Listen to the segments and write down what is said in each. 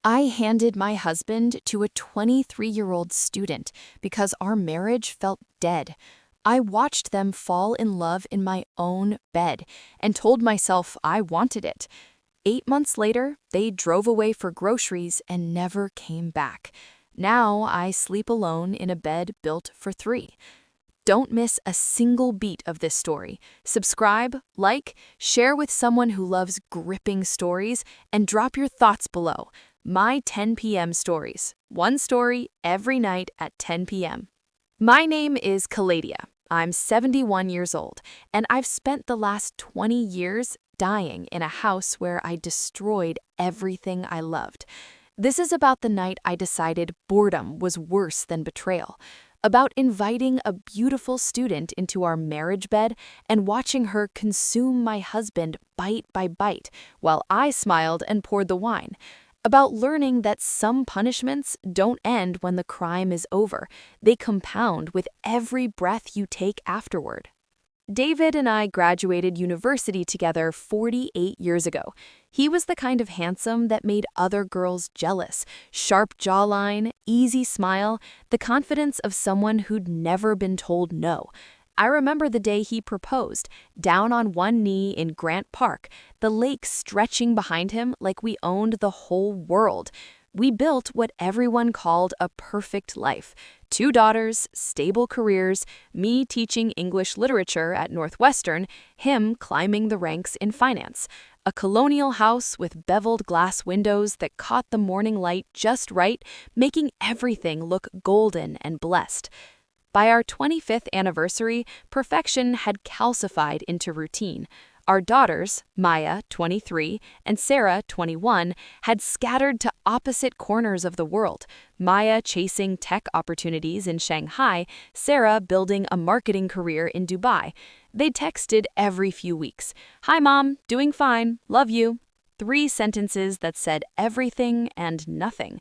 I handed my husband to a 23-year-old student because our marriage felt dead. I watched them fall in love in my own bed and told myself I wanted it. 8 months later, they drove away for groceries and never came back. Now I sleep alone in a bed built for three. Don't miss a single beat of this story. Subscribe, like, share with someone who loves gripping stories, and drop your thoughts below. My 10 p.m. stories. One story every night at 10 p.m. My name is Caladia. I'm 71 years old, and I've spent the last 20 years dying in a house where I destroyed everything I loved. This is about the night I decided boredom was worse than betrayal, about inviting a beautiful student into our marriage bed and watching her consume my husband bite by bite while I smiled and poured the wine, about learning that some punishments don't end when the crime is over. They compound with every breath you take afterward. David and I graduated university together 48 years ago. He was the kind of handsome that made other girls jealous. Sharp jawline, easy smile, the confidence of someone who'd never been told no. I remember the day he proposed, down on one knee in Grant Park, the lake stretching behind him like we owned the whole world. We built what everyone called a perfect life. 2 daughters, stable careers, me teaching English literature at Northwestern, him climbing the ranks in finance. A colonial house with beveled glass windows that caught the morning light just right, making everything look golden and blessed. By our 25th anniversary, perfection had calcified into routine. Our daughters, Maya, 23, and Sarah, 21, had scattered to opposite corners of the world, Maya chasing tech opportunities in Shanghai, Sarah building a marketing career in Dubai. They texted every few weeks. "Hi, Mom, doing fine, love you." 3 sentences that said everything and nothing.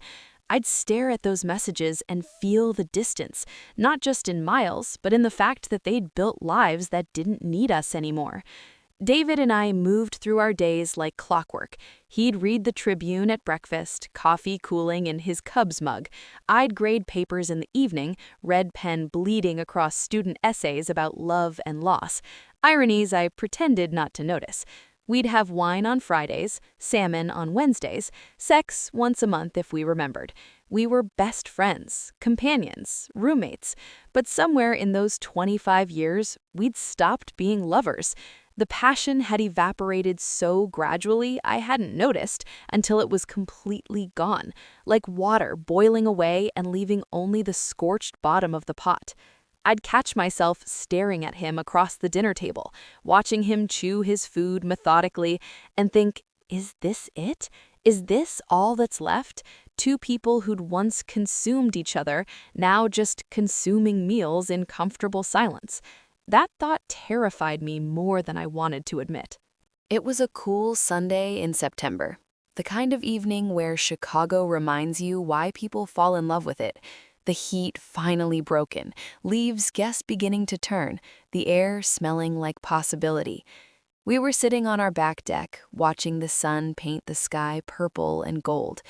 I'd stare at those messages and feel the distance, not just in miles, but in the fact that they'd built lives that didn't need us anymore. David and I moved through our days like clockwork. He'd read the Tribune at breakfast, coffee cooling in his Cubs mug. I'd grade papers in the evening, red pen bleeding across student essays about love and loss. Ironies I pretended not to notice. We'd have wine on Fridays, salmon on Wednesdays, sex once a month if we remembered. We were best friends, companions, roommates. But somewhere in those 25 years, we'd stopped being lovers. The passion had evaporated so gradually I hadn't noticed until it was completely gone, like water boiling away and leaving only the scorched bottom of the pot. I'd catch myself staring at him across the dinner table, watching him chew his food methodically, and think, is this it? Is this all that's left? 2 people who'd once consumed each other, now just consuming meals in comfortable silence. That thought terrified me more than I wanted to admit. It was a cool Sunday in September, the kind of evening where Chicago reminds you why people fall in love with it. The heat finally broken, leaves just beginning to turn, the air smelling like possibility. We were sitting on our back deck, watching the sun paint the sky purple and gold.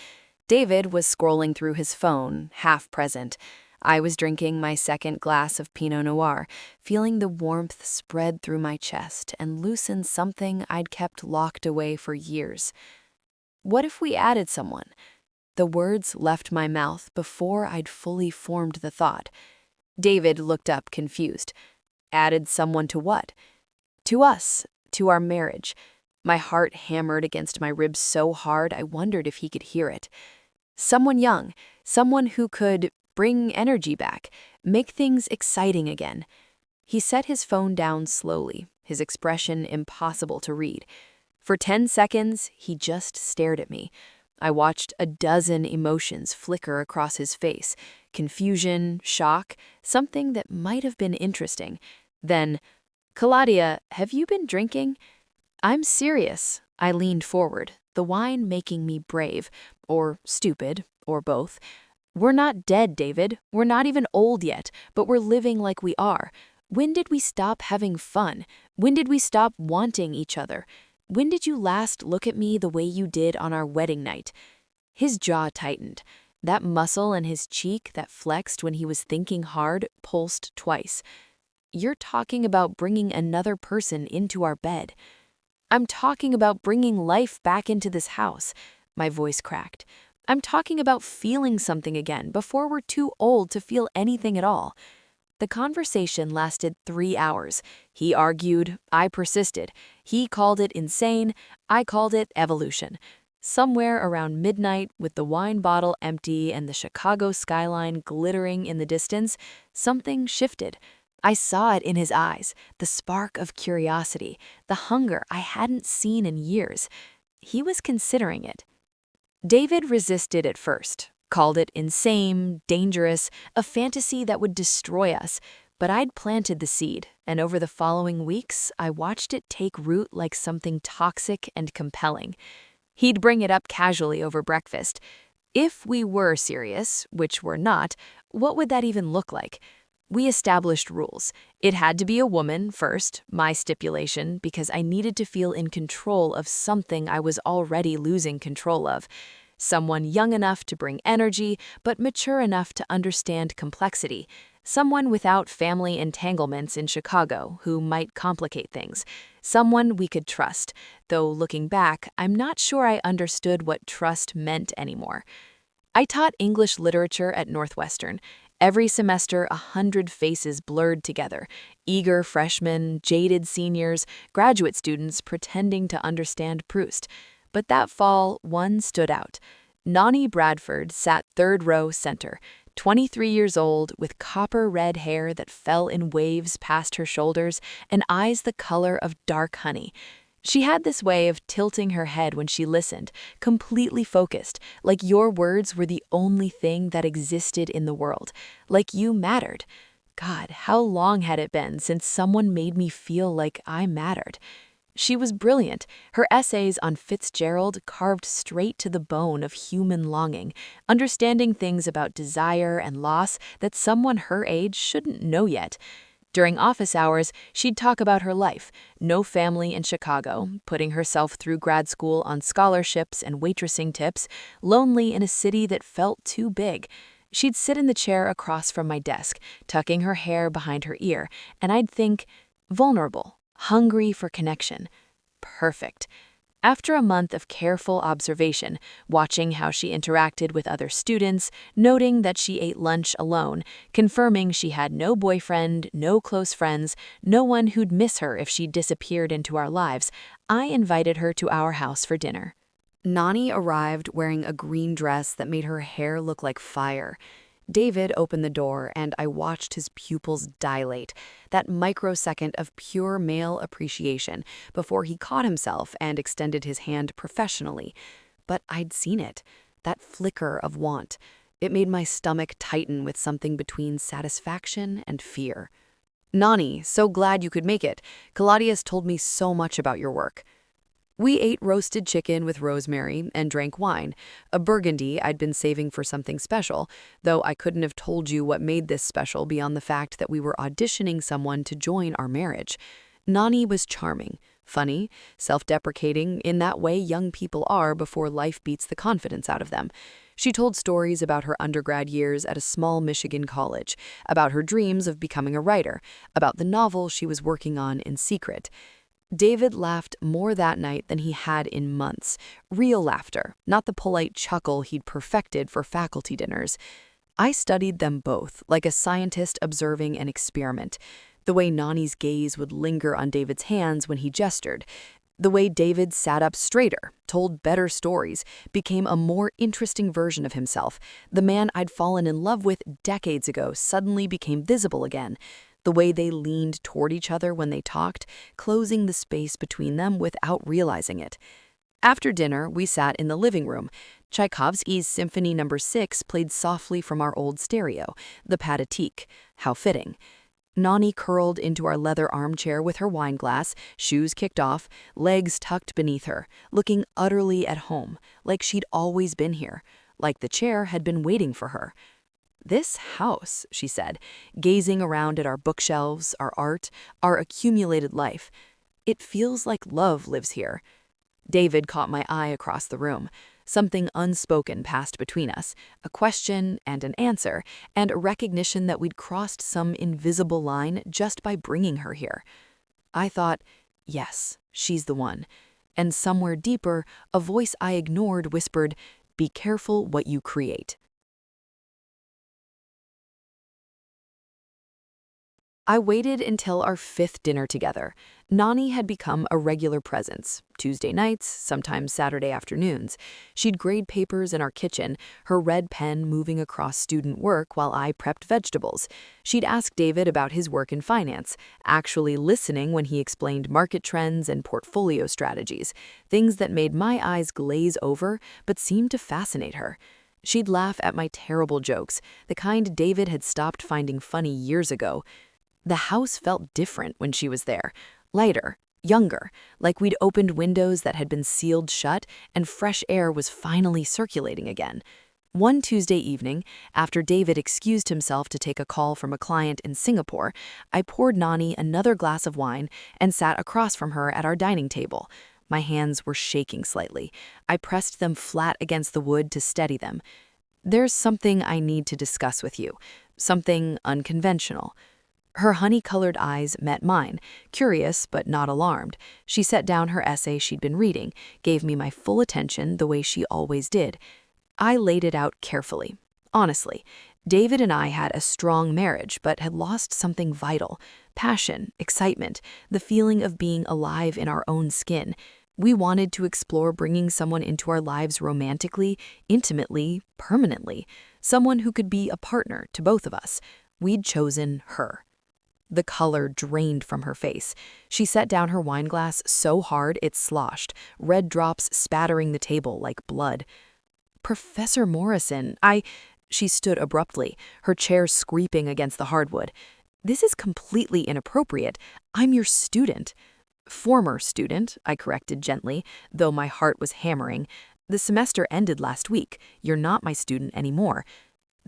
David was scrolling through his phone, half present. I was drinking my second glass of Pinot Noir, feeling the warmth spread through my chest and loosen something I'd kept locked away for years. What if we added someone? The words left my mouth before I'd fully formed the thought. David looked up confused. Added someone to what? To us, to our marriage. My heart hammered against my ribs so hard I wondered if he could hear it. Someone young, someone who could bring energy back, make things exciting again. He set his phone down slowly, his expression impossible to read. For 10 seconds, he just stared at me. I watched a dozen emotions flicker across his face, confusion, shock, something that might have been interesting. Then, "Caladia, have you been drinking?" "I'm serious." I leaned forward, the wine making me brave, or stupid, or both. "We're not dead, David. We're not even old yet, but we're living like we are. When did we stop having fun? When did we stop wanting each other? When did you last look at me the way you did on our wedding night?" His jaw tightened. That muscle in his cheek that flexed when he was thinking hard pulsed twice. "You're talking about bringing another person into our bed." "I'm talking about bringing life back into this house." My voice cracked. "I'm talking about feeling something again before we're too old to feel anything at all." The conversation lasted 3 hours. He argued, I persisted. He called it insane, I called it evolution. Somewhere around midnight, with the wine bottle empty and the Chicago skyline glittering in the distance, something shifted. I saw it in his eyes, the spark of curiosity, the hunger I hadn't seen in years. He was considering it. David resisted at first, called it insane, dangerous, a fantasy that would destroy us. But I'd planted the seed, and over the following weeks, I watched it take root like something toxic and compelling. He'd bring it up casually over breakfast. If we were serious, which we're not, what would that even look like? We established rules. It had to be a woman first, my stipulation, because I needed to feel in control of something I was already losing control of. Someone young enough to bring energy, but mature enough to understand complexity. Someone without family entanglements in Chicago who might complicate things. Someone we could trust, though looking back, I'm not sure I understood what trust meant anymore. I taught English literature at Northwestern. Every semester, 100 faces blurred together. Eager freshmen, jaded seniors, graduate students pretending to understand Proust. But that fall, one stood out. Nony Bradford sat third row center, 23 years old, with copper-red hair that fell in waves past her shoulders and eyes the color of dark honey. She had this way of tilting her head when she listened, completely focused, like your words were the only thing that existed in the world, like you mattered. God, how long had it been since someone made me feel like I mattered? She was brilliant. Her essays on Fitzgerald carved straight to the bone of human longing, understanding things about desire and loss that someone her age shouldn't know yet. During office hours, she'd talk about her life, no family in Chicago, putting herself through grad school on scholarships and waitressing tips, lonely in a city that felt too big. She'd sit in the chair across from my desk, tucking her hair behind her ear, and I'd think, vulnerable, hungry for connection. Perfect. After a month of careful observation, watching how she interacted with other students, noting that she ate lunch alone, confirming she had no boyfriend, no close friends, no one who'd miss her if she disappeared into our lives, I invited her to our house for dinner. Nony arrived wearing a green dress that made her hair look like fire. David opened the door, and I watched his pupils dilate, that microsecond of pure male appreciation, before he caught himself and extended his hand professionally. But I'd seen it, that flicker of want. It made my stomach tighten with something between satisfaction and fear. "Nony, so glad you could make it. Caladia's told me so much about your work." We ate roasted chicken with rosemary and drank wine, a burgundy I'd been saving for something special, though I couldn't have told you what made this special beyond the fact that we were auditioning someone to join our marriage. Nony was charming, funny, self-deprecating in that way young people are before life beats the confidence out of them. She told stories about her undergrad years at a small Michigan college, about her dreams of becoming a writer, about the novel she was working on in secret. David laughed more that night than he had in months. Real laughter, not the polite chuckle he'd perfected for faculty dinners. I studied them both, like a scientist observing an experiment. The way Nony's gaze would linger on David's hands when he gestured. The way David sat up straighter, told better stories, became a more interesting version of himself. The man I'd fallen in love with decades ago suddenly became visible again. The way they leaned toward each other when they talked, closing the space between them without realizing it. After dinner, we sat in the living room. Tchaikovsky's Symphony No. 6 played softly from our old stereo, the Patatique. How fitting. Nony curled into our leather armchair with her wine glass, shoes kicked off, legs tucked beneath her, looking utterly at home, like she'd always been here, like the chair had been waiting for her. "This house," she said, gazing around at our bookshelves, our art, our accumulated life. "It feels like love lives here." David caught my eye across the room. Something unspoken passed between us, a question and an answer, and a recognition that we'd crossed some invisible line just by bringing her here. I thought, yes, she's the one. And somewhere deeper, a voice I ignored whispered, "Be careful what you create." I waited until our fifth dinner together. Nony had become a regular presence, Tuesday nights, sometimes Saturday afternoons. She'd grade papers in our kitchen, her red pen moving across student work while I prepped vegetables. She'd ask David about his work in finance, actually listening when he explained market trends and portfolio strategies, things that made my eyes glaze over but seemed to fascinate her. She'd laugh at my terrible jokes, the kind David had stopped finding funny years ago. The house felt different when she was there, lighter, younger, like we'd opened windows that had been sealed shut and fresh air was finally circulating again. One Tuesday evening, after David excused himself to take a call from a client in Singapore, I poured Nony another glass of wine and sat across from her at our dining table. My hands were shaking slightly. I pressed them flat against the wood to steady them. "There's something I need to discuss with you, something unconventional." Her honey-colored eyes met mine, curious but not alarmed. She set down her essay she'd been reading, gave me my full attention the way she always did. I laid it out carefully. Honestly, David and I had a strong marriage but had lost something vital. Passion, excitement, the feeling of being alive in our own skin. We wanted to explore bringing someone into our lives romantically, intimately, permanently. Someone who could be a partner to both of us. We'd chosen her. The color drained from her face. She set down her wineglass so hard it sloshed, red drops spattering the table like blood. "Professor Morrison, She stood abruptly, her chair scraping against the hardwood. "This is completely inappropriate. I'm your student." "Former student," I corrected gently, though my heart was hammering. "The semester ended last week. You're not my student anymore."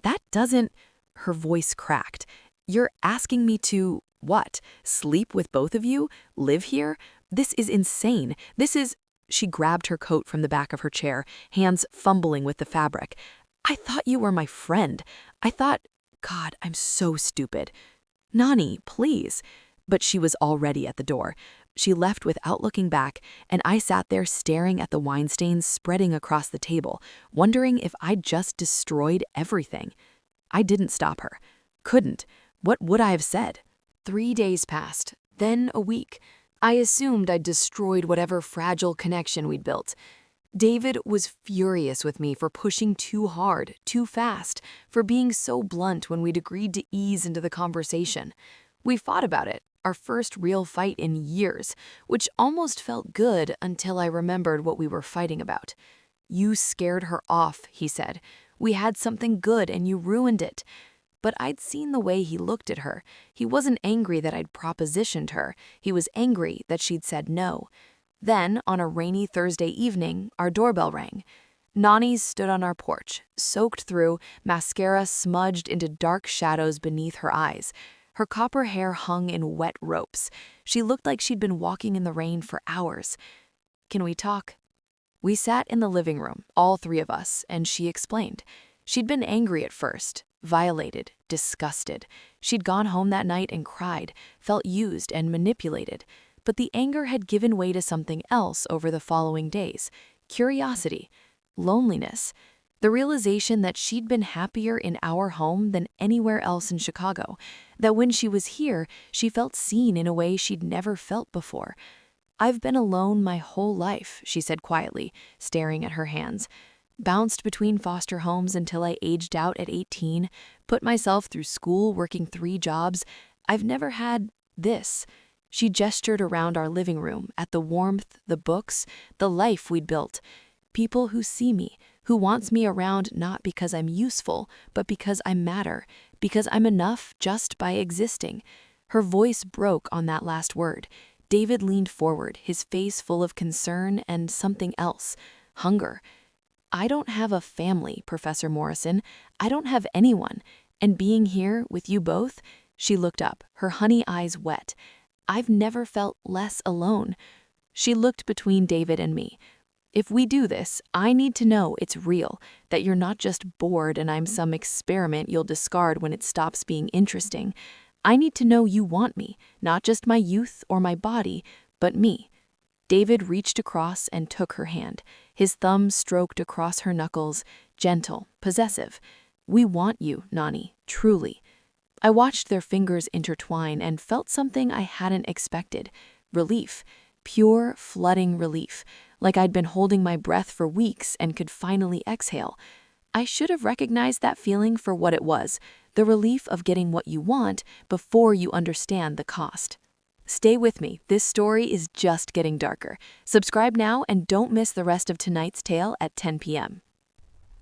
"That doesn't—" Her voice cracked. "You're asking me to, what, sleep with both of you? Live here? This is insane. This is—" She grabbed her coat from the back of her chair, hands fumbling with the fabric. "I thought you were my friend. I thought— God, I'm so stupid." "Nony, please." But she was already at the door. She left without looking back, and I sat there staring at the wine stains spreading across the table, wondering if I'd just destroyed everything. I didn't stop her. Couldn't. What would I have said? 3 days passed, then a week. I assumed I'd destroyed whatever fragile connection we'd built. David was furious with me for pushing too hard, too fast, for being so blunt when we'd agreed to ease into the conversation. We fought about it, our first real fight in years, which almost felt good until I remembered what we were fighting about. "You scared her off," he said. "We had something good and you ruined it." But I'd seen the way he looked at her. He wasn't angry that I'd propositioned her. He was angry that she'd said no. Then, on a rainy Thursday evening, our doorbell rang. Nony stood on our porch, soaked through, mascara smudged into dark shadows beneath her eyes. Her copper hair hung in wet ropes. She looked like she'd been walking in the rain for hours. "Can we talk?" We sat in the living room, all three of us, and she explained. She'd been angry at first, violated, disgusted. She'd gone home that night and cried, felt used and manipulated. But the anger had given way to something else over the following days. Curiosity, loneliness, the realization that she'd been happier in our home than anywhere else in Chicago, that when she was here, she felt seen in a way she'd never felt before. "I've been alone my whole life," she said quietly, staring at her hands. "Bounced between foster homes until I aged out at 18, put myself through school working 3 jobs. I've never had this." She gestured around our living room at the warmth, the books, the life we'd built. "People who see me, who wants me around not because I'm useful, but because I matter, because I'm enough just by existing." Her voice broke on that last word. David leaned forward, his face full of concern and something else, hunger. "I don't have a family, Professor Morrison. I don't have anyone. And being here with you both," she looked up, her honey eyes wet, "I've never felt less alone." She looked between David and me. If we do this, I need to know it's real, that you're not just bored and I'm some experiment you'll discard when it stops being interesting. I need to know you want me, not just my youth or my body, but me." David reached across and took her hand. His thumb stroked across her knuckles, gentle, possessive. "We want you, Nony, truly." I watched their fingers intertwine and felt something I hadn't expected. Relief. Pure, flooding relief. Like I'd been holding my breath for weeks and could finally exhale. I should have recognized that feeling for what it was, the relief of getting what you want before you understand the cost. Stay with me, this story is just getting darker. Subscribe now and don't miss the rest of tonight's tale at 10 p.m.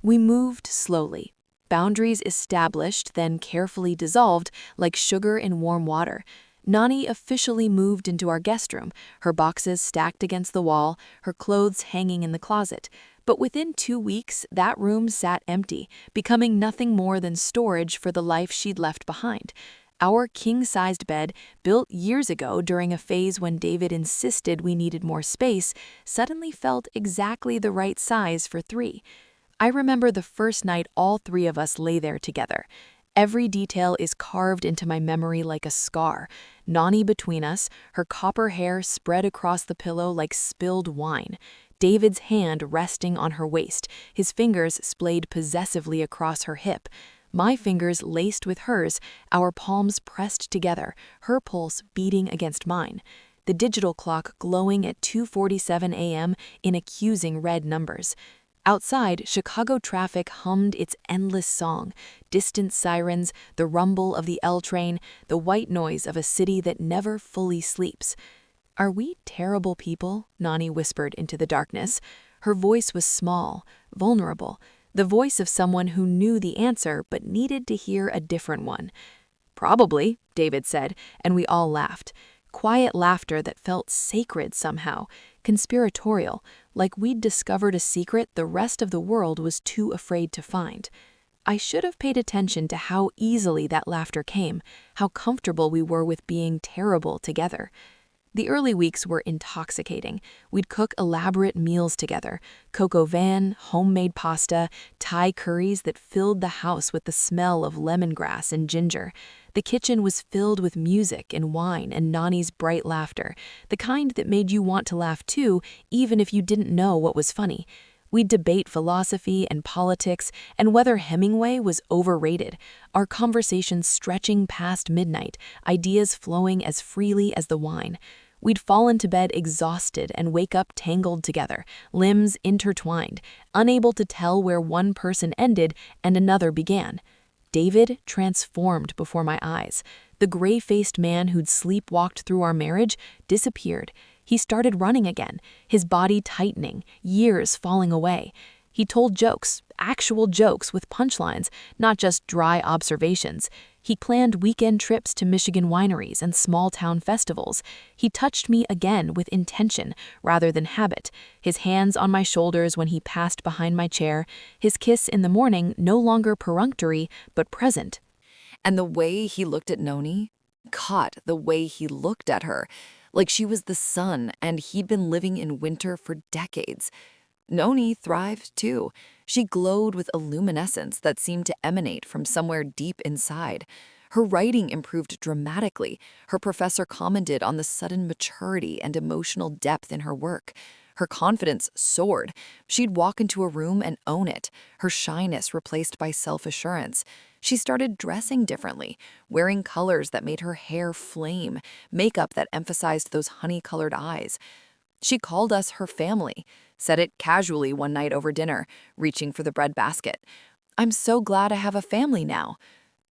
We moved slowly. Boundaries established, then carefully dissolved like sugar in warm water. Nony officially moved into our guest room, her boxes stacked against the wall, her clothes hanging in the closet. But within 2 weeks, that room sat empty, becoming nothing more than storage for the life she'd left behind. Our king-sized bed, built years ago during a phase when David insisted we needed more space, suddenly felt exactly the right size for 3. I remember the first night all 3 of us lay there together. Every detail is carved into my memory like a scar. Nony between us, her copper hair spread across the pillow like spilled wine. David's hand resting on her waist, his fingers splayed possessively across her hip. My fingers laced with hers, our palms pressed together, her pulse beating against mine. The digital clock glowing at 2:47 a.m. in accusing red numbers. Outside, Chicago traffic hummed its endless song, distant sirens, the rumble of the L train, the white noise of a city that never fully sleeps. "Are we terrible people?" Nony whispered into the darkness. Her voice was small, vulnerable, the voice of someone who knew the answer but needed to hear a different one. "Probably," David said, and we all laughed. Quiet laughter that felt sacred somehow, conspiratorial, like we'd discovered a secret the rest of the world was too afraid to find. I should have paid attention to how easily that laughter came, how comfortable we were with being terrible together. The early weeks were intoxicating. We'd cook elaborate meals together, coq au vin, homemade pasta, Thai curries that filled the house with the smell of lemongrass and ginger. The kitchen was filled with music and wine and Nony's bright laughter, the kind that made you want to laugh too, even if you didn't know what was funny. We'd debate philosophy and politics and whether Hemingway was overrated, our conversations stretching past midnight, ideas flowing as freely as the wine. We'd fall into bed exhausted and wake up tangled together, limbs intertwined, unable to tell where one person ended and another began. David transformed before my eyes. The gray-faced man who'd sleepwalked through our marriage disappeared. He started running again, his body tightening, years falling away. He told jokes, actual jokes with punchlines, not just dry observations. He planned weekend trips to Michigan wineries and small-town festivals. He touched me again with intention rather than habit, his hands on my shoulders when he passed behind my chair, his kiss in the morning no longer perfunctory but present. And the way he looked at Nony, God, the way he looked at her, like she was the sun and he'd been living in winter for decades. Nony thrived too. She glowed with a luminescence that seemed to emanate from somewhere deep inside. Her writing improved dramatically. Her professor commented on the sudden maturity and emotional depth in her work. Her confidence soared. She'd walk into a room and own it, her shyness replaced by self-assurance. She started dressing differently, wearing colors that made her hair flame, makeup that emphasized those honey-colored eyes. She called us her family, said it casually one night over dinner, reaching for the bread basket. "I'm so glad I have a family now."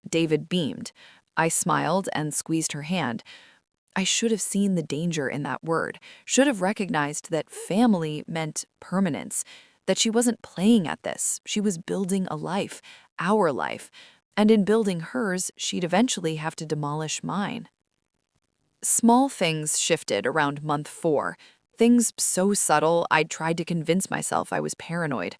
David beamed. I smiled and squeezed her hand. I should have seen the danger in that word, should have recognized that family meant permanence, that she wasn't playing at this, she was building a life, our life, and in building hers, she'd eventually have to demolish mine. Small things shifted around month 4. Things so subtle, I'd tried to convince myself I was paranoid.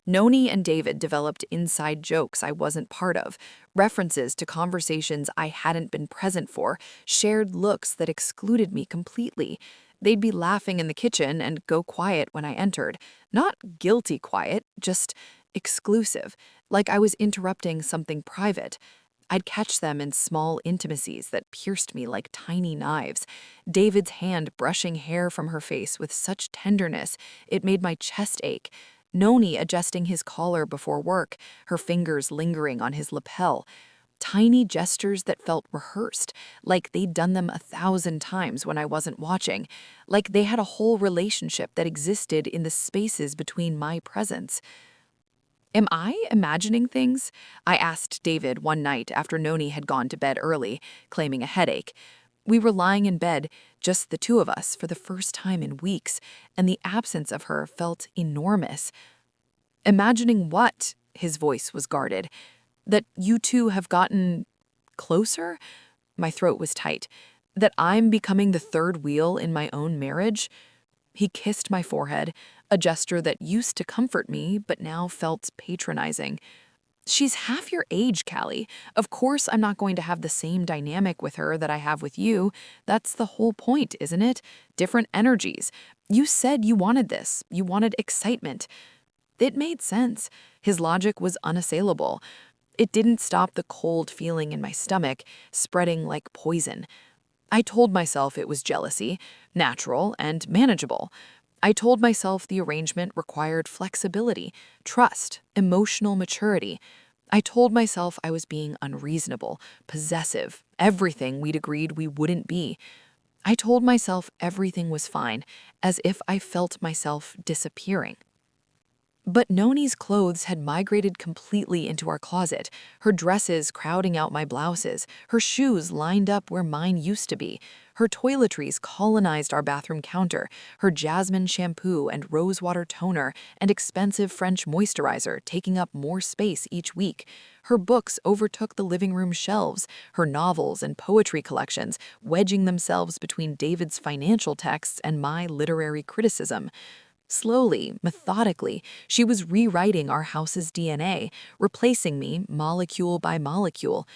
Nony and David developed inside jokes I wasn't part of, references to conversations I hadn't been present for, shared looks that excluded me completely. They'd be laughing in the kitchen and go quiet when I entered. Not guilty quiet, just exclusive, like I was interrupting something private. I'd catch them in small intimacies that pierced me like tiny knives. David's hand brushing hair from her face with such tenderness, it made my chest ache. Nony adjusting his collar before work, her fingers lingering on his lapel. Tiny gestures that felt rehearsed, like they'd done them 1,000 times when I wasn't watching, like they had a whole relationship that existed in the spaces between my presence. Am I imagining things? I asked David one night after Nony had gone to bed early, claiming a headache. We were lying in bed, just the two of us, for the first time in weeks, and the absence of her felt enormous. Imagining what? His voice was guarded. That you two have gotten closer? My throat was tight. That I'm becoming the third wheel in my own marriage? He kissed my forehead, a gesture that used to comfort me but now felt patronizing. She's half your age, Callie. Of course I'm not going to have the same dynamic with her that I have with you. That's the whole point, isn't it? Different energies. You said you wanted this. You wanted excitement. It made sense. His logic was unassailable. It didn't stop the cold feeling in my stomach, spreading like poison. I told myself it was jealousy, natural and manageable. I told myself the arrangement required flexibility, trust, emotional maturity. I told myself I was being unreasonable, possessive, everything we'd agreed we wouldn't be. I told myself everything was fine, as if I felt myself disappearing. But Noni's clothes had migrated completely into our closet, her dresses crowding out my blouses, her shoes lined up where mine used to be. Her toiletries colonized our bathroom counter, her jasmine shampoo and rosewater toner and expensive French moisturizer taking up more space each week. Her books overtook the living room shelves, her novels and poetry collections wedging themselves between David's financial texts and my literary criticism. Slowly, methodically, she was rewriting our house's DNA, replacing me molecule by molecule.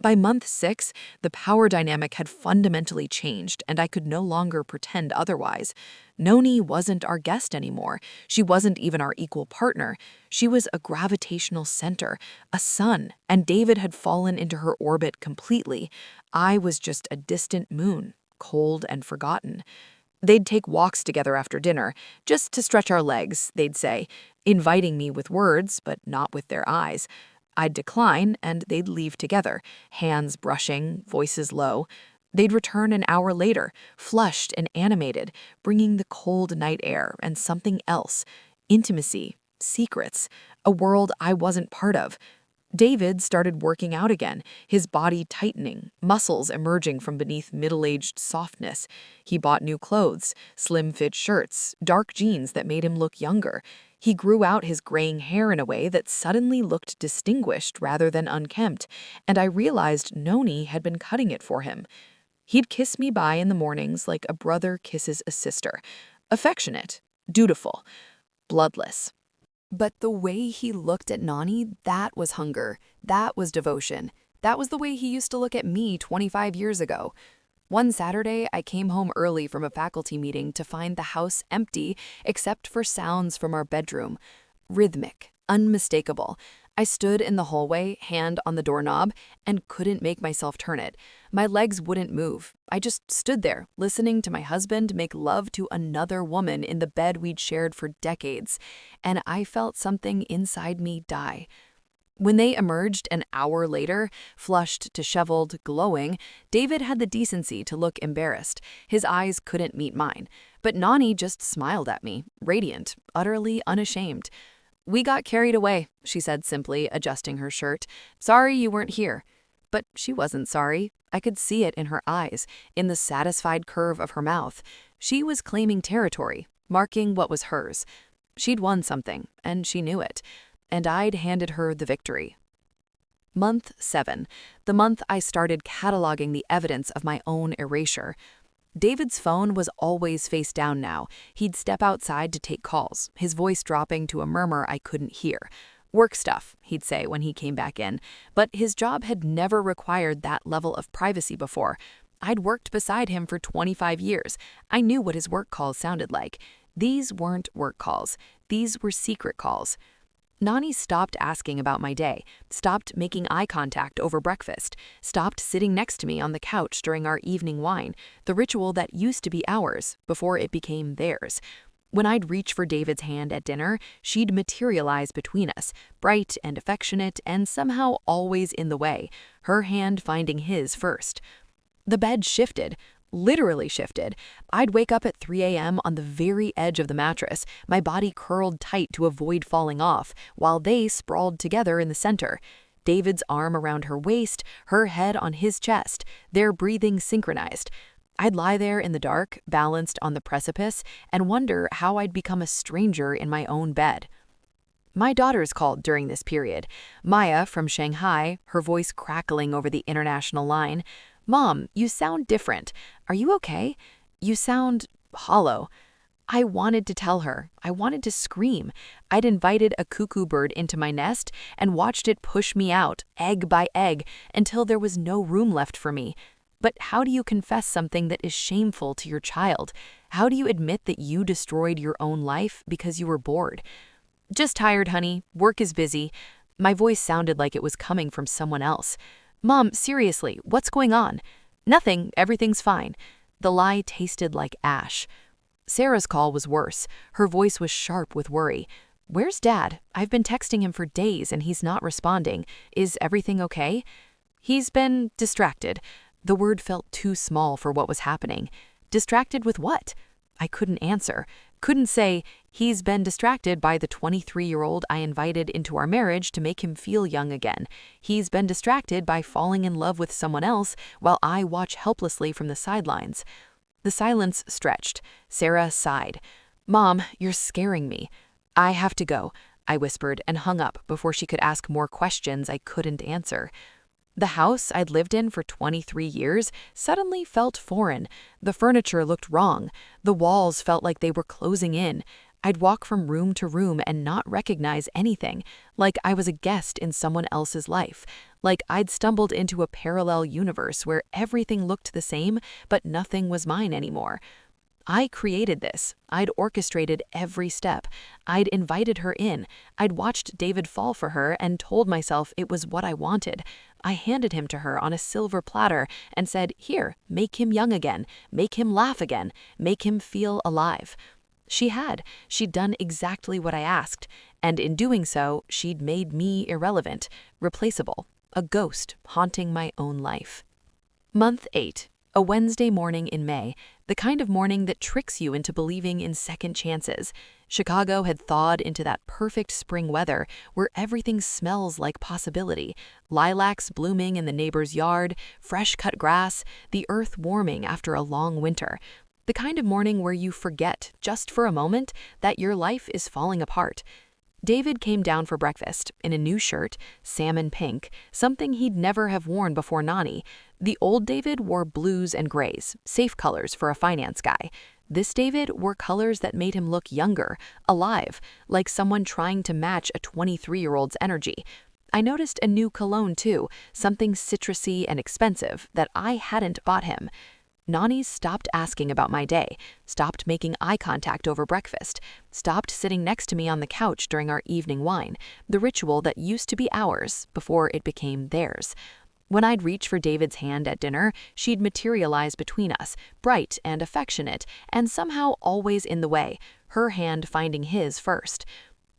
By month 6, the power dynamic had fundamentally changed, and I could no longer pretend otherwise. Nony wasn't our guest anymore. She wasn't even our equal partner. She was a gravitational center, a sun, and David had fallen into her orbit completely. I was just a distant moon, cold and forgotten. They'd take walks together after dinner, just to stretch our legs, they'd say, inviting me with words, but not with their eyes. I'd decline, and they'd leave together, hands brushing, voices low. They'd return an hour later, flushed and animated, bringing the cold night air and something else, intimacy, secrets, a world I wasn't part of. David started working out again, his body tightening, muscles emerging from beneath middle-aged softness. He bought new clothes, slim-fit shirts, dark jeans that made him look younger. He grew out his graying hair in a way that suddenly looked distinguished rather than unkempt, and I realized Nony had been cutting it for him. He'd kiss me bye in the mornings like a brother kisses a sister. Affectionate, dutiful, bloodless. But the way he looked at Nony, that was hunger. That was devotion. That was the way he used to look at me 25 years ago. One Saturday, I came home early from a faculty meeting to find the house empty except for sounds from our bedroom. Rhythmic, unmistakable. I stood in the hallway, hand on the doorknob, and couldn't make myself turn it. My legs wouldn't move. I just stood there, listening to my husband make love to another woman in the bed we'd shared for decades, and I felt something inside me die. When they emerged an hour later, flushed, disheveled, glowing, David had the decency to look embarrassed. His eyes couldn't meet mine. But Nony just smiled at me, radiant, utterly unashamed. "We got carried away," she said simply, adjusting her shirt. "Sorry you weren't here." But she wasn't sorry. I could see it in her eyes, in the satisfied curve of her mouth. She was claiming territory, marking what was hers. She'd won something, and she knew it. And I'd handed her the victory. Month 7, the month I started cataloging the evidence of my own erasure. David's phone was always face down now. He'd step outside to take calls, his voice dropping to a murmur I couldn't hear. "Work stuff," he'd say when he came back in. But his job had never required that level of privacy before. I'd worked beside him for 25 years. I knew what his work calls sounded like. These weren't work calls. These were secret calls. Nony stopped asking about my day, stopped making eye contact over breakfast, stopped sitting next to me on the couch during our evening wine, the ritual that used to be ours before it became theirs. When I'd reach for David's hand at dinner, she'd materialize between us, bright and affectionate and somehow always in the way, her hand finding his first. The bed shifted, literally shifted. I'd wake up at 3 a.m. on the very edge of the mattress, my body curled tight to avoid falling off, while they sprawled together in the center. David's arm around her waist, her head on his chest, their breathing synchronized. I'd lie there in the dark, balanced on the precipice, and wonder how I'd become a stranger in my own bed. My daughters called during this period. Maya from Shanghai, her voice crackling over the international line. "Mom, you sound different. Are you okay? You sound hollow." I wanted to tell her. I wanted to scream. I'd invited a cuckoo bird into my nest and watched it push me out, egg by egg, until there was no room left for me. But how do you confess something that is shameful to your child? How do you admit that you destroyed your own life because you were bored? "Just tired, honey. Work is busy." My voice sounded like it was coming from someone else. "Mom, seriously, what's going on?" "Nothing, everything's fine." The lie tasted like ash. Sarah's call was worse. Her voice was sharp with worry. "Where's Dad? I've been texting him for days and he's not responding. Is everything okay?" "He's been distracted." The word felt too small for what was happening. Distracted with what? I couldn't answer. Couldn't say, "He's been distracted by the 23-year-old I invited into our marriage to make him feel young again. He's been distracted by falling in love with someone else while I watch helplessly from the sidelines." The silence stretched. Sarah sighed. "Mom, you're scaring me." "I have to go," I whispered and hung up before she could ask more questions I couldn't answer. The house I'd lived in for 23 years suddenly felt foreign. The furniture looked wrong. The walls felt like they were closing in. I'd walk from room to room and not recognize anything, like I was a guest in someone else's life, like I'd stumbled into a parallel universe where everything looked the same, but nothing was mine anymore. I created this. I'd orchestrated every step. I'd invited her in. I'd watched David fall for her and told myself it was what I wanted. I handed him to her on a silver platter and said, "Here, make him young again. Make him laugh again. Make him feel alive." She had. She'd done exactly what I asked. And in doing so, she'd made me irrelevant, replaceable, a ghost haunting my own life. Month 8. A Wednesday morning in May, the kind of morning that tricks you into believing in second chances. Chicago had thawed into that perfect spring weather where everything smells like possibility. Lilacs blooming in the neighbor's yard, fresh cut grass, the earth warming after a long winter. The kind of morning where you forget, just for a moment, that your life is falling apart. David came down for breakfast in a new shirt, salmon pink, something he'd never have worn before Nony. The old David wore blues and grays, safe colors for a finance guy. This David wore colors that made him look younger, alive, like someone trying to match a 23-year-old's energy. I noticed a new cologne too, something citrusy and expensive that I hadn't bought him. Nony stopped asking about my day, stopped making eye contact over breakfast, stopped sitting next to me on the couch during our evening wine, the ritual that used to be ours before it became theirs. When I'd reach for David's hand at dinner, she'd materialize between us, bright and affectionate, and somehow always in the way, her hand finding his first.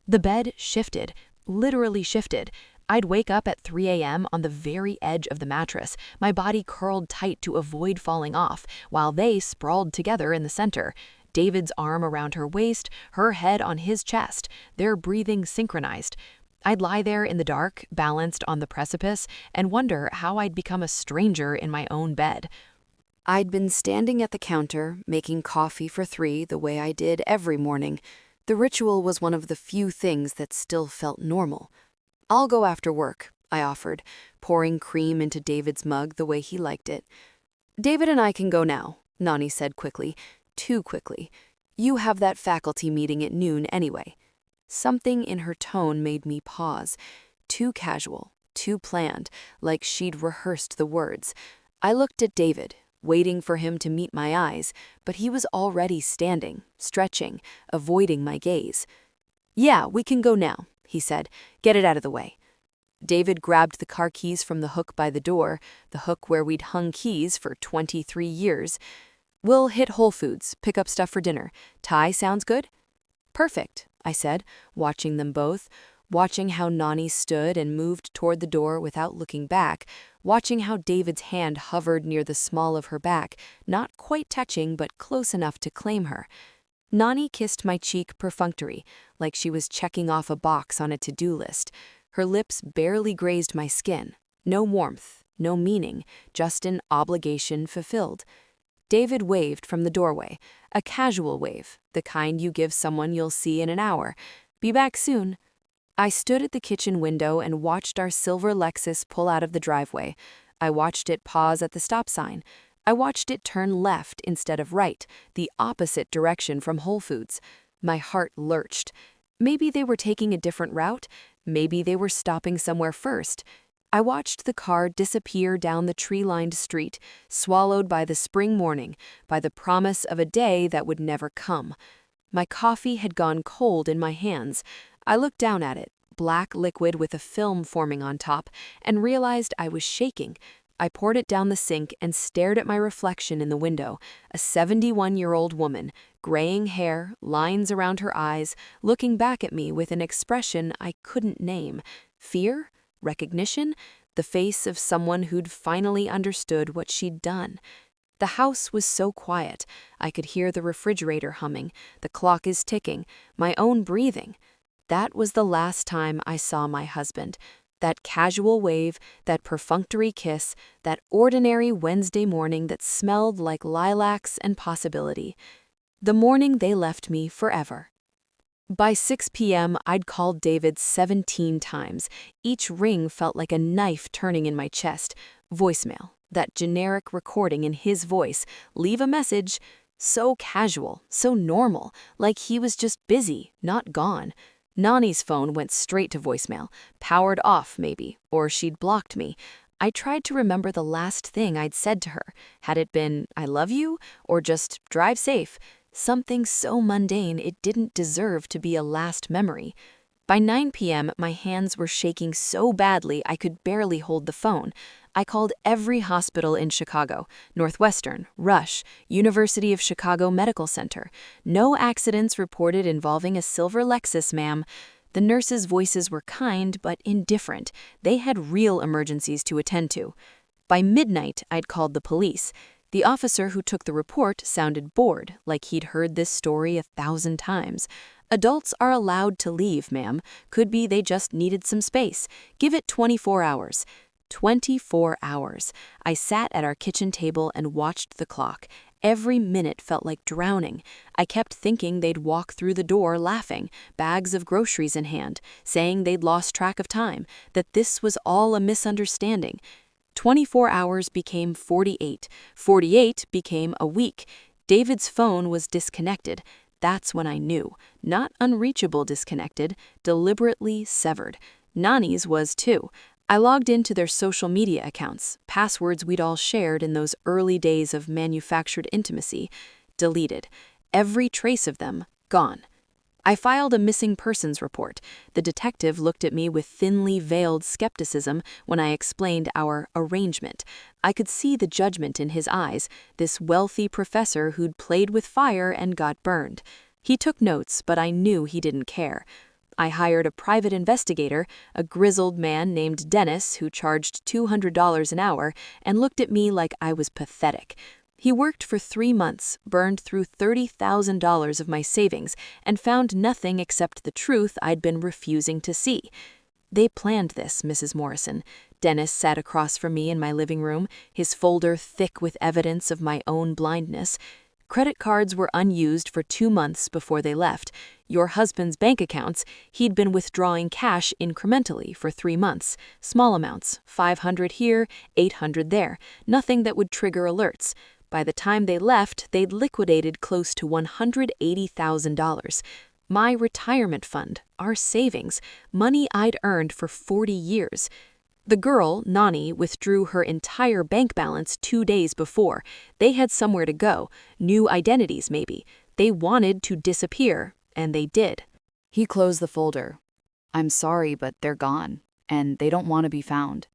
The bed shifted, literally shifted. I'd wake up at 3 a.m. on the very edge of the mattress, my body curled tight to avoid falling off, while they sprawled together in the center. David's arm around her waist, her head on his chest, their breathing synchronized. I'd lie there in the dark, balanced on the precipice, and wonder how I'd become a stranger in my own bed. I'd been standing at the counter, making coffee for 3 the way I did every morning. The ritual was one of the few things that still felt normal. "I'll go after work," I offered, pouring cream into David's mug the way he liked it. "David and I can go now," Nony said quickly, too quickly. "You have that faculty meeting at noon anyway." Something in her tone made me pause. Too casual, too planned, like she'd rehearsed the words. I looked at David, waiting for him to meet my eyes, but he was already standing, stretching, avoiding my gaze. "Yeah, we can go now," he said. "Get it out of the way." David grabbed the car keys from the hook by the door, the hook where we'd hung keys for 23 years. "We'll hit Whole Foods, pick up stuff for dinner. Thai sounds good?" "Perfect," I said, watching them both, watching how Nony stood and moved toward the door without looking back, watching how David's hand hovered near the small of her back, not quite touching but close enough to claim her. Nony kissed my cheek perfunctory, like she was checking off a box on a to-do list. Her lips barely grazed my skin. No warmth, no meaning, just an obligation fulfilled. David waved from the doorway, a casual wave, the kind you give someone you'll see in an hour. "Be back soon." I stood at the kitchen window and watched our silver Lexus pull out of the driveway. I watched it pause at the stop sign. I watched it turn left instead of right, the opposite direction from Whole Foods. My heart lurched. Maybe they were taking a different route. Maybe they were stopping somewhere first. I watched the car disappear down the tree-lined street, swallowed by the spring morning, by the promise of a day that would never come. My coffee had gone cold in my hands. I looked down at it, black liquid with a film forming on top, and realized I was shaking. I poured it down the sink and stared at my reflection in the window, a 71-year-old woman, graying hair, lines around her eyes, looking back at me with an expression I couldn't name. Fear? Recognition? The face of someone who'd finally understood what she'd done. The house was so quiet. I could hear the refrigerator humming, the clock is ticking, my own breathing. That was the last time I saw my husband. That casual wave, that perfunctory kiss, that ordinary Wednesday morning that smelled like lilacs and possibility. The morning they left me forever. By 6 p.m., I'd called David 17 times. Each ring felt like a knife turning in my chest. Voicemail, that generic recording in his voice. Leave a message. So casual, so normal, like he was just busy, not gone. Nony's phone went straight to voicemail. Powered off, maybe, or she'd blocked me. I tried to remember the last thing I'd said to her. Had it been, "I love you," or just "drive safe"? Something so mundane it didn't deserve to be a last memory. By 9 p.m., my hands were shaking so badly I could barely hold the phone. I called every hospital in Chicago, Northwestern, Rush, University of Chicago Medical Center. No accidents reported involving a silver Lexus, ma'am. The nurses' voices were kind but indifferent. They had real emergencies to attend to. By midnight, I'd called the police. The officer who took the report sounded bored, like he'd heard this story 1,000 times. "Adults are allowed to leave, ma'am. Could be they just needed some space. Give it 24 hours. 24 hours. I sat at our kitchen table and watched the clock. Every minute felt like drowning. I kept thinking they'd walk through the door laughing, bags of groceries in hand, saying they'd lost track of time, that this was all a misunderstanding. 24 hours became 48. 48 became a week. David's phone was disconnected. That's when I knew. Not unreachable disconnected, deliberately severed. Nony's was too. I logged into their social media accounts, passwords we'd all shared in those early days of manufactured intimacy. Deleted. Every trace of them, gone. I filed a missing persons report. The detective looked at me with thinly veiled skepticism when I explained our arrangement. I could see the judgment in his eyes, this wealthy professor who'd played with fire and got burned. He took notes, but I knew he didn't care. I hired a private investigator, a grizzled man named Dennis who charged $200 an hour and looked at me like I was pathetic. He worked for 3 months, burned through $30,000 of my savings, and found nothing except the truth I'd been refusing to see. "They planned this, Mrs. Morrison." Dennis sat across from me in my living room, his folder thick with evidence of my own blindness. "Credit cards were unused for 2 months before they left. Your husband's bank accounts, he'd been withdrawing cash incrementally for 3 months. Small amounts, 500 here, 800 there, nothing that would trigger alerts. By the time they left, they'd liquidated close to $180,000. My retirement fund, our savings, money I'd earned for 40 years. The girl, Nony, withdrew her entire bank balance 2 days before. They had somewhere to go, new identities maybe. They wanted to disappear, and they did. He closed the folder. I'm sorry, but they're gone, and they don't want to be found.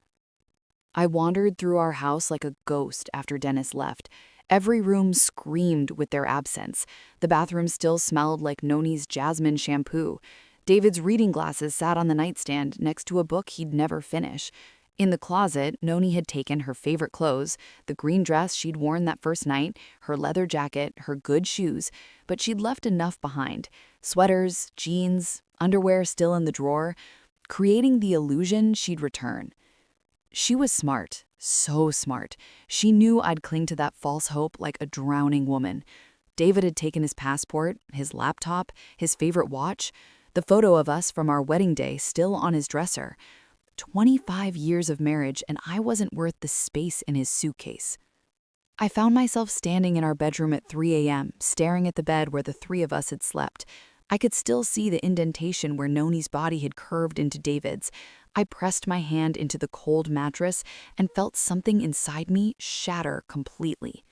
I wandered through our house like a ghost after Dennis left. Every room screamed with their absence. The bathroom still smelled like Nony's jasmine shampoo. David's reading glasses sat on the nightstand next to a book he'd never finish. In the closet, Nony had taken her favorite clothes, the green dress she'd worn that first night, her leather jacket, her good shoes, but she'd left enough behind. Sweaters, jeans, underwear still in the drawer, creating the illusion she'd return. She was smart, so smart. She knew I'd cling to that false hope like a drowning woman. David had taken his passport, his laptop, his favorite watch, the photo of us from our wedding day still on his dresser. 25 years of marriage, and I wasn't worth the space in his suitcase. I found myself standing in our bedroom at 3 a.m., staring at the bed where the three of us had slept. I could still see the indentation where Nony's body had curved into David's. I pressed my hand into the cold mattress and felt something inside me shatter completely.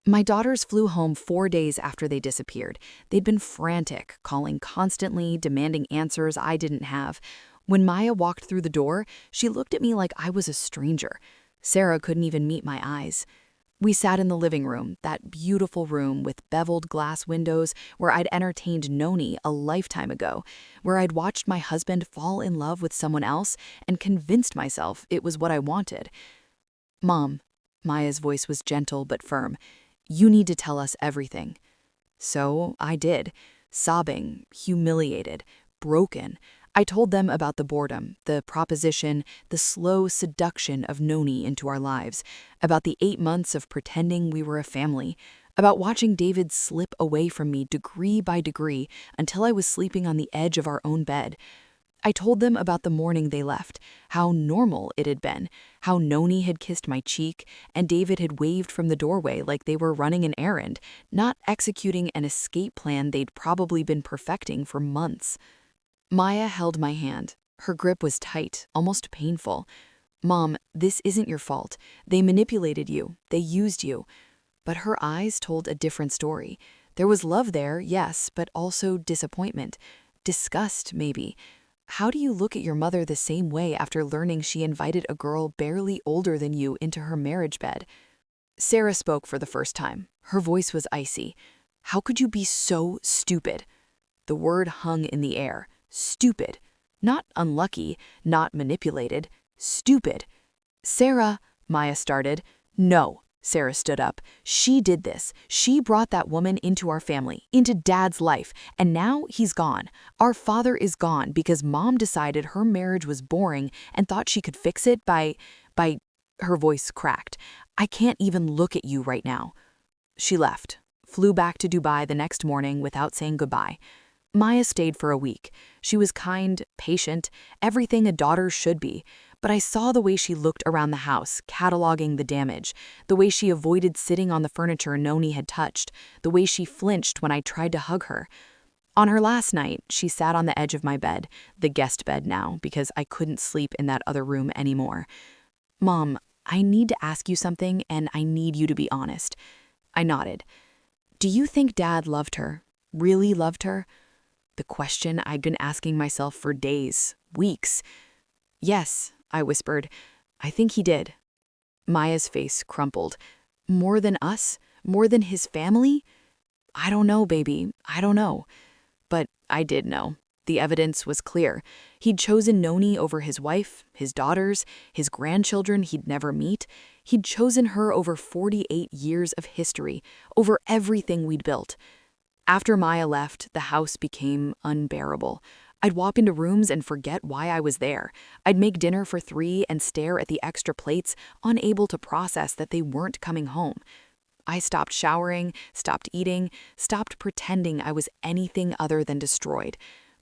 My daughters flew home 4 days after they disappeared. They'd been frantic, calling constantly, demanding answers I didn't have. When Maya walked through the door, she looked at me like I was a stranger. Sarah couldn't even meet my eyes. We sat in the living room, that beautiful room with beveled glass windows where I'd entertained Nony a lifetime ago, where I'd watched my husband fall in love with someone else and convinced myself it was what I wanted. Mom, Maya's voice was gentle but firm, you need to tell us everything. So I did, sobbing, humiliated, broken. I told them about the boredom, the proposition, the slow seduction of Nony into our lives, about the 8 months of pretending we were a family, about watching David slip away from me degree by degree until I was sleeping on the edge of our own bed. I told them about the morning they left, how normal it had been, how Nony had kissed my cheek and David had waved from the doorway like they were running an errand, not executing an escape plan they'd probably been perfecting for months. Maya held my hand. Her grip was tight, almost painful. Mom, this isn't your fault. They manipulated you. They used you. But her eyes told a different story. There was love there, yes, but also disappointment. Disgust, maybe. How do you look at your mother the same way after learning she invited a girl barely older than you into her marriage bed? Sarah spoke for the first time. Her voice was icy. How could you be so stupid? The word hung in the air. Stupid. Not unlucky, not manipulated. Stupid. Sarah, Maya started. No, Sarah stood up. She did this. She brought that woman into our family, into Dad's life, and now he's gone. Our father is gone because Mom decided her marriage was boring and thought she could fix it by, her voice cracked. I can't even look at you right now. She left, flew back to Dubai the next morning without saying goodbye. Maya stayed for a week. She was kind, patient, everything a daughter should be. But I saw the way she looked around the house, cataloging the damage, the way she avoided sitting on the furniture Nony had touched, the way she flinched when I tried to hug her. On her last night, she sat on the edge of my bed, the guest bed now, because I couldn't sleep in that other room anymore. Mom, I need to ask you something, and I need you to be honest. I nodded. Do you think Dad loved her? Really loved her? The question I'd been asking myself for days, weeks. Yes, I whispered. I think he did. Maya's face crumpled. More than us? More than his family? I don't know, baby. I don't know. But I did know. The evidence was clear. He'd chosen Nony over his wife, his daughters, his grandchildren he'd never meet. He'd chosen her over 48 years of history, over everything we'd built. After Maya left, the house became unbearable. I'd walk into rooms and forget why I was there. I'd make dinner for 3 and stare at the extra plates, unable to process that they weren't coming home. I stopped showering, stopped eating, stopped pretending I was anything other than destroyed.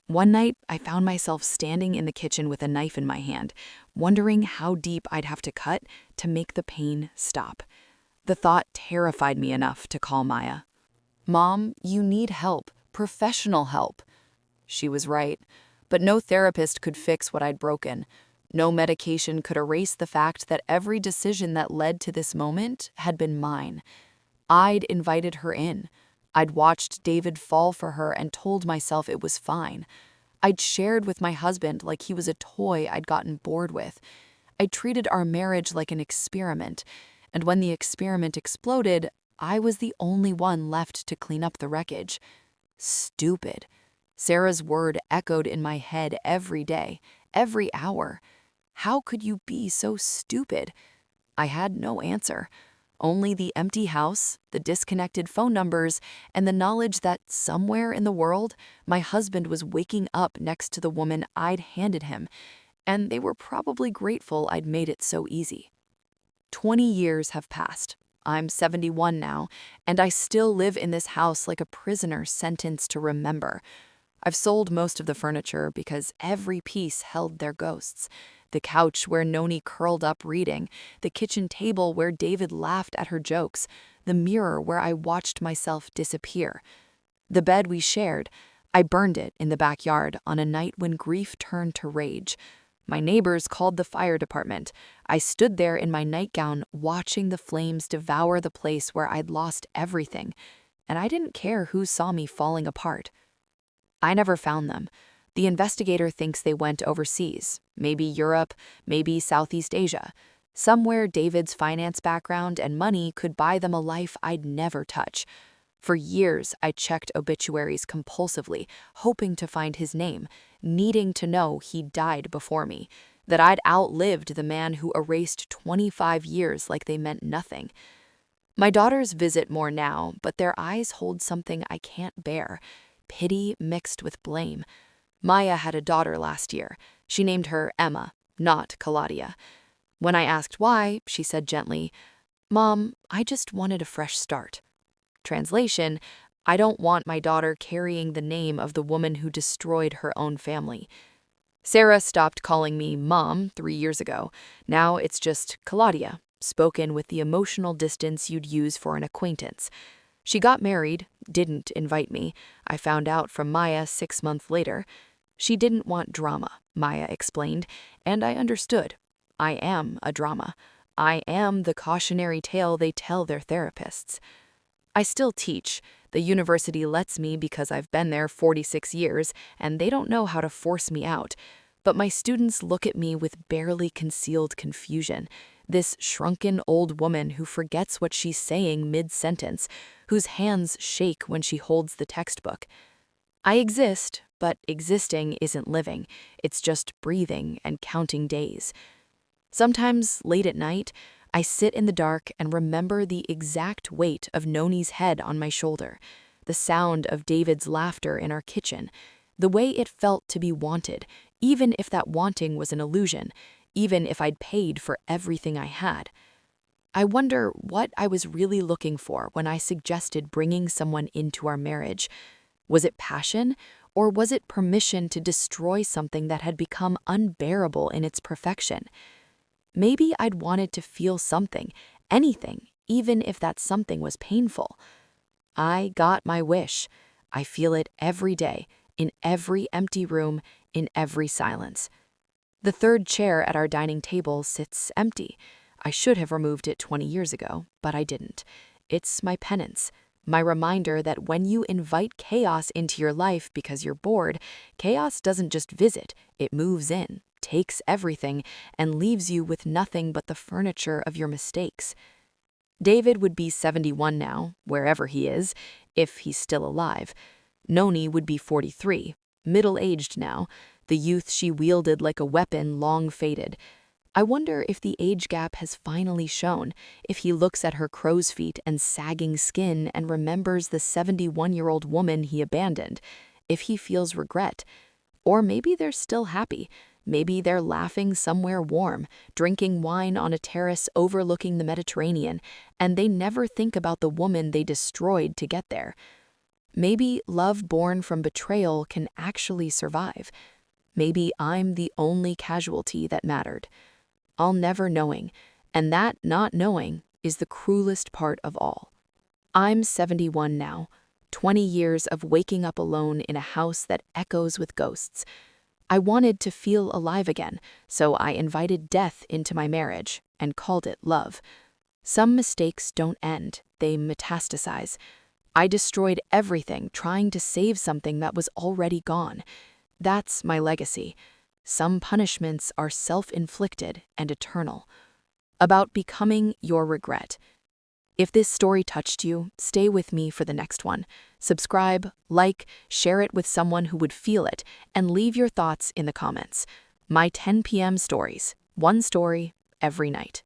One night, I found myself standing in the kitchen with a knife in my hand, wondering how deep I'd have to cut to make the pain stop. The thought terrified me enough to call Maya. Mom, you need help, professional help. She was right, but no therapist could fix what I'd broken. No medication could erase the fact that every decision that led to this moment had been mine. I'd invited her in. I'd watched David fall for her and told myself it was fine. I'd shared with my husband like he was a toy I'd gotten bored with. I treated our marriage like an experiment, and when the experiment exploded, I was the only one left to clean up the wreckage. Stupid. Sarah's word echoed in my head every day, every hour. How could you be so stupid? I had no answer. Only the empty house, the disconnected phone numbers, and the knowledge that somewhere in the world, my husband was waking up next to the woman I'd handed him, and they were probably grateful I'd made it so easy. 20 years have passed. I'm 71 now, and I still live in this house like a prisoner sentenced to remember. I've sold most of the furniture because every piece held their ghosts. The couch where Nony curled up reading, the kitchen table where David laughed at her jokes, the mirror where I watched myself disappear. The bed we shared, I burned it in the backyard on a night when grief turned to rage. My neighbors called the fire department. I stood there in my nightgown watching the flames devour the place where I'd lost everything, and I didn't care who saw me falling apart. I never found them. The investigator thinks they went overseas, maybe Europe, maybe Southeast Asia. Somewhere David's finance background and money could buy them a life I'd never touch. For years, I checked obituaries compulsively, hoping to find his name, needing to know he'd died before me, that I'd outlived the man who erased 25 years like they meant nothing. My daughters visit more now, but their eyes hold something I can't bear, pity mixed with blame. Maya had a daughter last year. She named her Emma, not Caladia. When I asked why, she said gently, "Mom, I just wanted a fresh start." Translation, I don't want my daughter carrying the name of the woman who destroyed her own family. Sarah stopped calling me Mom 3 years ago. Now it's just Caladia, spoken with the emotional distance you'd use for an acquaintance. She got married, didn't invite me. I found out from Maya 6 months later. She didn't want drama, Maya explained, and I understood. I am a drama. I am the cautionary tale they tell their therapists. I still teach. The university lets me because I've been there 46 years, and they don't know how to force me out. But my students look at me with barely concealed confusion. This shrunken old woman who forgets what she's saying mid-sentence, whose hands shake when she holds the textbook. I exist, but existing isn't living. It's just breathing and counting days. Sometimes, late at night, I sit in the dark and remember the exact weight of Nony's head on my shoulder, the sound of David's laughter in our kitchen, the way it felt to be wanted, even if that wanting was an illusion, even if I'd paid for everything I had. I wonder what I was really looking for when I suggested bringing someone into our marriage. Was it passion, or was it permission to destroy something that had become unbearable in its perfection? Maybe I'd wanted to feel something, anything, even if that something was painful. I got my wish. I feel it every day, in every empty room, in every silence. The third chair at our dining table sits empty. I should have removed it 20 years ago, but I didn't. It's my penance. My reminder that when you invite chaos into your life because you're bored, chaos doesn't just visit, it moves in, takes everything, and leaves you with nothing but the furniture of your mistakes. David would be 71 now, wherever he is, if he's still alive. Nony would be 43, middle-aged now, the youth she wielded like a weapon long faded. I wonder if the age gap has finally shown, if he looks at her crow's feet and sagging skin and remembers the 71-year-old woman he abandoned, if he feels regret. Or maybe they're still happy. Maybe they're laughing somewhere warm, drinking wine on a terrace overlooking the Mediterranean, and they never think about the woman they destroyed to get there. Maybe love born from betrayal can actually survive. Maybe I'm the only casualty that mattered. I'll never knowing, and that not knowing is the cruelest part of all. I'm 71 now, 20 years of waking up alone in a house that echoes with ghosts. I wanted to feel alive again, so I invited death into my marriage and called it love. Some mistakes don't end, they metastasize. I destroyed everything trying to save something that was already gone. That's my legacy. Some punishments are self-inflicted and eternal. About becoming your regret. If this story touched you, stay with me for the next one. Subscribe, like, share it with someone who would feel it, and leave your thoughts in the comments. My 10 p.m. stories. One story every night.